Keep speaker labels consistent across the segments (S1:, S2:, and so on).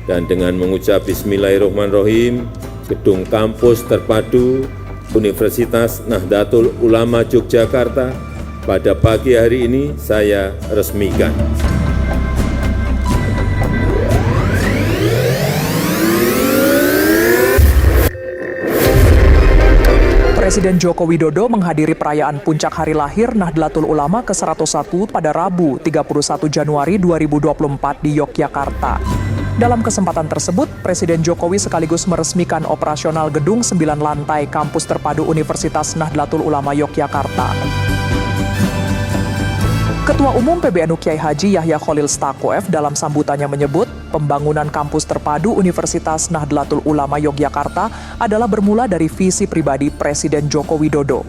S1: Dan dengan mengucap Bismillahirrahmanirrahim, Gedung Kampus Terpadu Universitas Nahdlatul Ulama Yogyakarta pada pagi hari ini saya resmikan.
S2: Presiden Joko Widodo menghadiri perayaan puncak hari lahir Nahdlatul Ulama ke-101 pada Rabu 31 Januari 2024 di Yogyakarta. Dalam kesempatan tersebut, Presiden Jokowi sekaligus meresmikan operasional gedung 9 lantai Kampus Terpadu Universitas Nahdlatul Ulama Yogyakarta. Ketua Umum PBNU Kiai Haji Yahya Khalil Stakuf dalam sambutannya menyebut, pembangunan Kampus Terpadu Universitas Nahdlatul Ulama Yogyakarta adalah bermula dari visi pribadi Presiden Joko Widodo.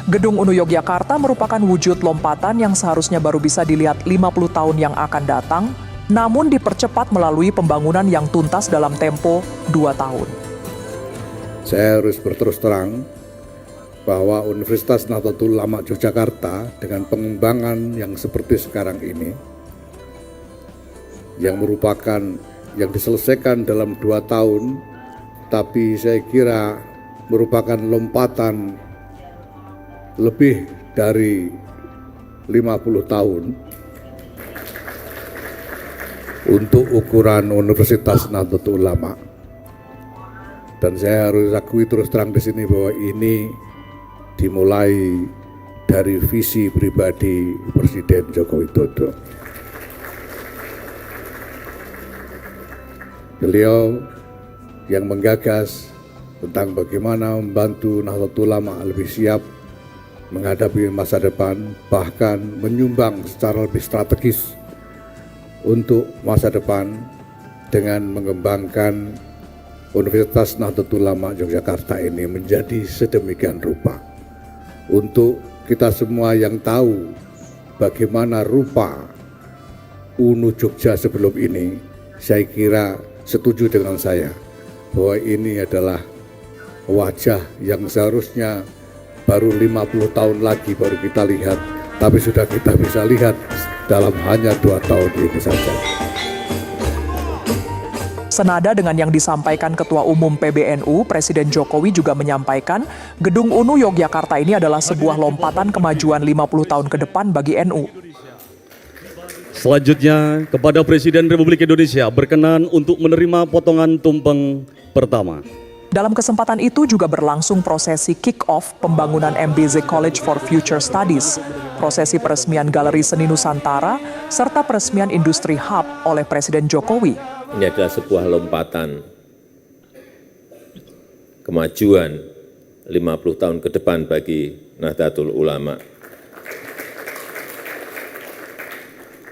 S2: Gedung UNU Yogyakarta merupakan wujud lompatan yang seharusnya baru bisa dilihat 50 tahun yang akan datang, namun dipercepat melalui pembangunan yang tuntas dalam tempo 2 tahun.
S3: Saya harus berterus terang bahwa Universitas Nahdlatul Ulama Yogyakarta dengan pengembangan yang seperti sekarang ini, yang merupakan yang diselesaikan dalam 2 tahun, tapi saya kira merupakan lompatan lebih dari 50 tahun untuk ukuran Universitas Nahdlatul Ulama. Dan saya harus akui terus terang di sini bahwa ini dimulai dari visi pribadi Presiden Joko Widodo. Beliau yang menggagas tentang bagaimana membantu Nahdlatul Ulama lebih siap menghadapi masa depan, bahkan menyumbang secara lebih strategis untuk masa depan dengan mengembangkan Universitas Nahdlatul Ulama Yogyakarta ini menjadi sedemikian rupa. Untuk kita semua yang tahu bagaimana rupa UNU Jogja sebelum ini, saya kira setuju dengan saya bahwa ini adalah wajah yang seharusnya baru 50 tahun lagi baru kita lihat, tapi sudah kita bisa lihat dalam hanya 2 tahun ini saja.
S2: Senada dengan yang disampaikan Ketua Umum PBNU, Presiden Jokowi juga menyampaikan Gedung UNU Yogyakarta ini adalah sebuah lompatan kemajuan 50 tahun ke depan bagi NU.
S4: Selanjutnya, kepada Presiden Republik Indonesia berkenan untuk menerima potongan tumpeng pertama.
S2: Dalam kesempatan itu juga berlangsung prosesi kick-off pembangunan MBZ College for Future Studies, prosesi peresmian Galeri Seni Nusantara, serta peresmian Industri Hub oleh Presiden Jokowi.
S1: Ini adalah sebuah lompatan kemajuan 50 tahun ke depan bagi Nahdlatul Ulama.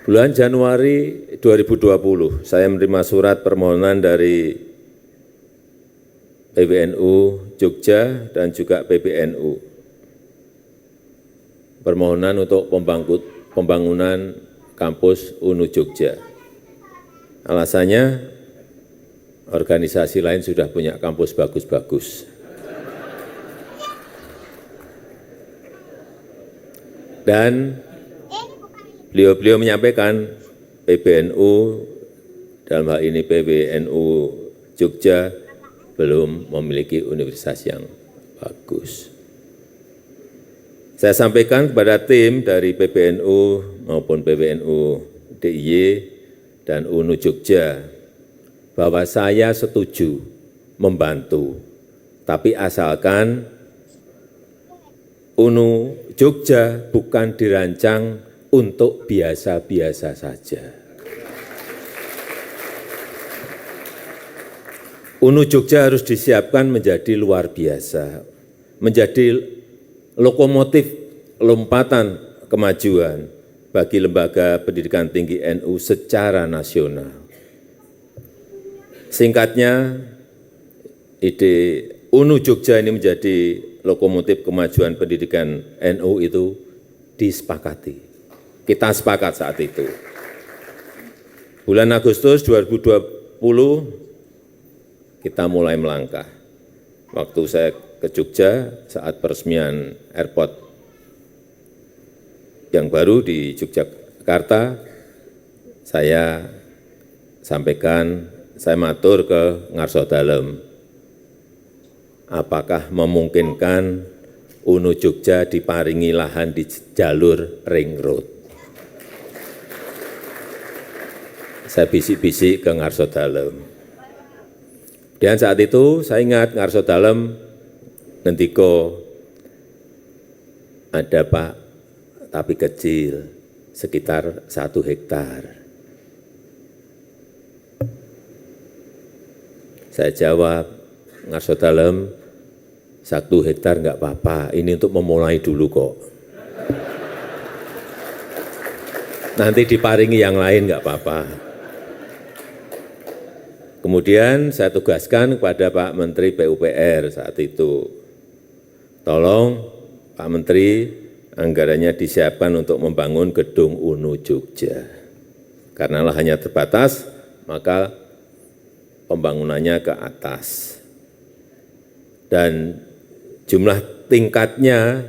S1: Bulan Januari 2020, saya menerima surat permohonan dari PBNU Jogja dan juga PBNU. Permohonan untuk pembangunan kampus UNU Jogja. Alasannya, organisasi lain sudah punya kampus bagus-bagus. Dan beliau menyampaikan PBNU, dalam hal ini PBNU Jogja, belum memiliki universitas yang bagus. Saya sampaikan kepada tim dari PBNU maupun PBNU DIY dan UNU Jogja bahwa saya setuju membantu, tapi asalkan UNU Jogja bukan dirancang untuk biasa-biasa saja. UNU Jogja harus disiapkan menjadi luar biasa, menjadi lokomotif lompatan kemajuan bagi lembaga pendidikan tinggi NU secara nasional. Singkatnya, ide UNU Jogja ini menjadi lokomotif kemajuan pendidikan NU itu disepakati. Kita sepakat saat itu. Bulan Agustus 2020, kita mulai melangkah. Waktu saya ke Jogja saat peresmian airport yang baru di Yogyakarta, saya sampaikan, saya matur ke Ngarso Dalem, apakah memungkinkan UNU Jogja diparingi lahan di jalur ring road. Saya bisik-bisik ke Ngarso Dalem. Dan saat itu saya ingat Ngarso Dalem ngendiko, ada Pak, tapi kecil, sekitar 1 hektar. Saya jawab, Ngarso Dalem, 1 hektar enggak apa-apa, ini untuk memulai dulu kok. Nanti diparingi yang lain enggak apa-apa. Kemudian saya tugaskan kepada Pak Menteri PUPR saat itu, tolong Pak Menteri, anggarannya disiapkan untuk membangun gedung UNU Jogja. Karena lahannya terbatas, maka pembangunannya ke atas. Dan jumlah tingkatnya,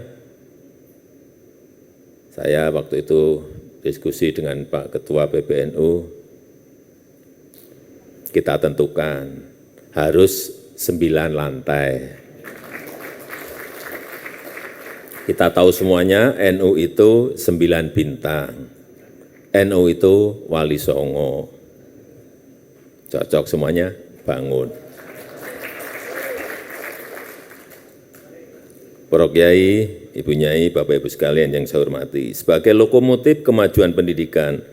S1: saya waktu itu diskusi dengan Pak Ketua PBNU, kita tentukan harus 9 lantai. Kita tahu semuanya NU itu 9 bintang, NU itu Wali Songo, cocok semuanya bangun. Para Kiai, Ibu Nyai, Bapak Ibu sekalian yang saya hormati, sebagai lokomotif kemajuan pendidikan,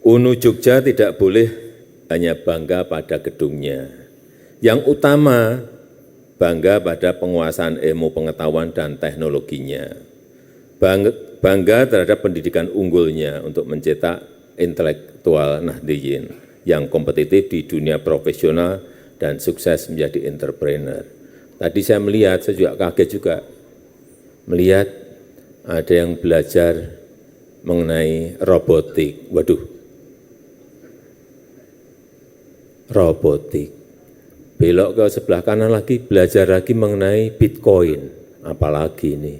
S1: UNU Jogja tidak boleh hanya bangga pada gedungnya. Yang utama, bangga pada penguasaan ilmu pengetahuan dan teknologinya. Bangga terhadap pendidikan unggulnya untuk mencetak intelektual Nahdliyin yang kompetitif di dunia profesional dan sukses menjadi entrepreneur. Tadi saya melihat, saya juga kaget juga, melihat ada yang belajar mengenai robotik. Waduh, robotik. Belok ke sebelah kanan lagi, belajar lagi mengenai Bitcoin. Apalagi ini.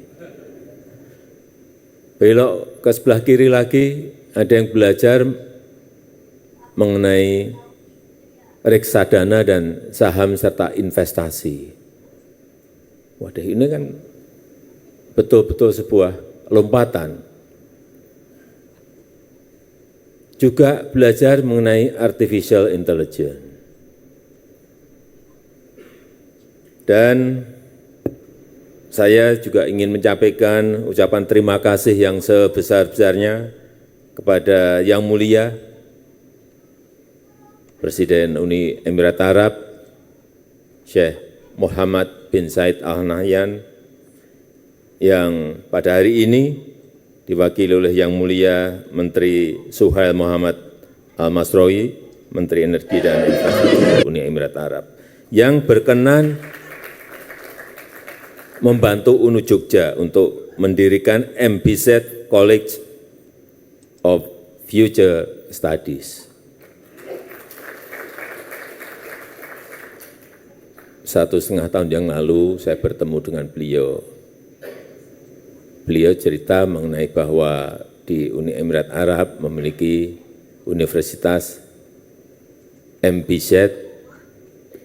S1: Belok ke sebelah kiri lagi, ada yang belajar mengenai reksadana dan saham serta investasi. Waduh, ini kan betul-betul sebuah lompatan. Juga belajar mengenai artificial intelligence. Dan saya juga ingin menyampaikan ucapan terima kasih yang sebesar-besarnya kepada Yang Mulia Presiden Uni Emirat Arab, Syekh Muhammad bin Said Al Nahyan, yang pada hari ini diwakili oleh Yang Mulia Menteri Suhail Muhammad Al-Masrowi, Menteri Energi dan Infrastruktur Uni Emirat Arab, yang berkenan membantu UNU Jogja untuk mendirikan MBZ College of Future Studies. 1,5 tahun yang lalu saya bertemu dengan beliau. Beliau cerita mengenai bahwa di Uni Emirat Arab memiliki universitas MBZ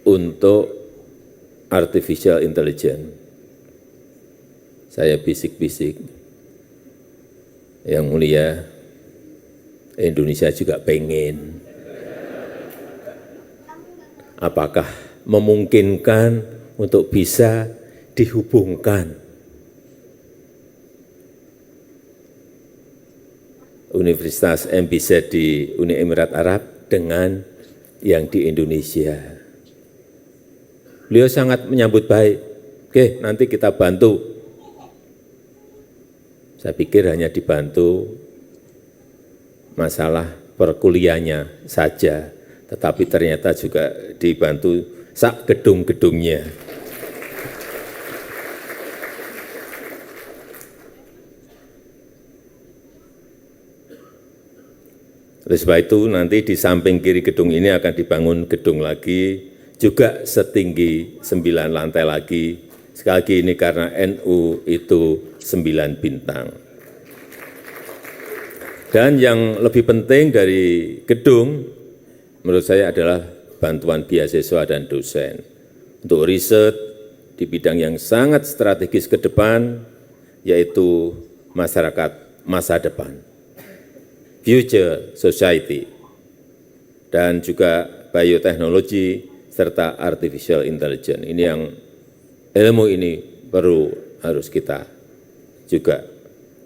S1: untuk artificial intelligence. Saya bisik-bisik, Yang Mulia, Indonesia juga pengen. Apakah memungkinkan untuk bisa dihubungkan Universitas MBZ di Uni Emirat Arab dengan yang di Indonesia? Beliau sangat menyambut baik. Oke, nanti kita bantu. Saya pikir hanya dibantu masalah perkuliahannya saja, tetapi ternyata juga dibantu sak gedung-gedungnya. Oleh sebab itu nanti di samping kiri gedung ini akan dibangun gedung lagi, juga setinggi 9 lantai lagi. Sekali lagi ini karena NU itu 9 bintang. Dan yang lebih penting dari gedung, menurut saya adalah bantuan beasiswa dan dosen untuk riset di bidang yang sangat strategis ke depan, yaitu masyarakat masa depan, future society, dan juga bioteknologi serta artificial intelligence. Ini yang ilmu ini harus kita juga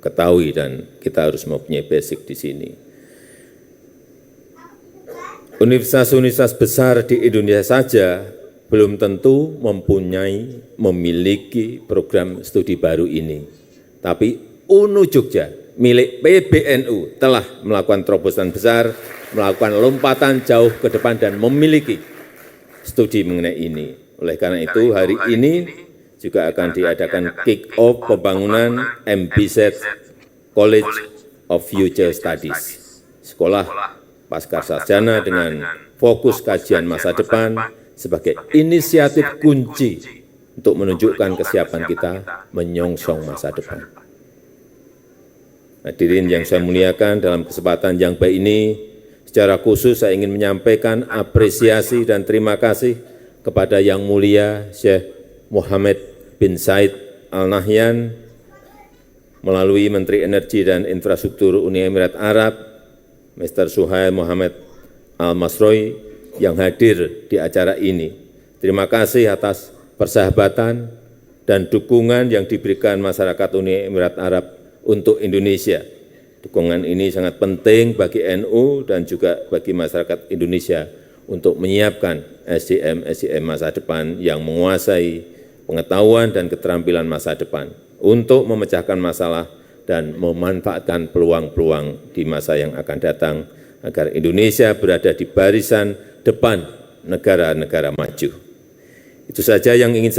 S1: ketahui dan kita harus mempunyai basic di sini. Universitas-universitas besar di Indonesia saja belum tentu memiliki program studi baru ini. Tapi UNU Jogja milik PBNU telah melakukan terobosan besar, melakukan lompatan jauh ke depan dan memiliki studi mengenai ini. Oleh karena itu hari ini juga akan diadakan kick-off pembangunan MBZ College of Future Studies, sekolah pascasarjana dengan fokus kajian masa depan sebagai inisiatif kunci untuk menunjukkan kesiapan kita menyongsong masa depan. Hadirin yang saya muliakan, dalam kesempatan yang baik ini, secara khusus saya ingin menyampaikan apresiasi dan terima kasih kepada Yang Mulia Syekh Mohammed bin Said Al Nahyan melalui Menteri Energi dan Infrastruktur Uni Emirat Arab, Mr. Suhail Mohammed Al-Masroi yang hadir di acara ini. Terima kasih atas persahabatan dan dukungan yang diberikan masyarakat Uni Emirat Arab untuk Indonesia. Dukungan ini sangat penting bagi NU dan juga bagi masyarakat Indonesia untuk menyiapkan SDM masa depan yang menguasai pengetahuan dan keterampilan masa depan untuk memecahkan masalah dan memanfaatkan peluang-peluang di masa yang akan datang agar Indonesia berada di barisan depan negara-negara maju. Itu saja yang ingin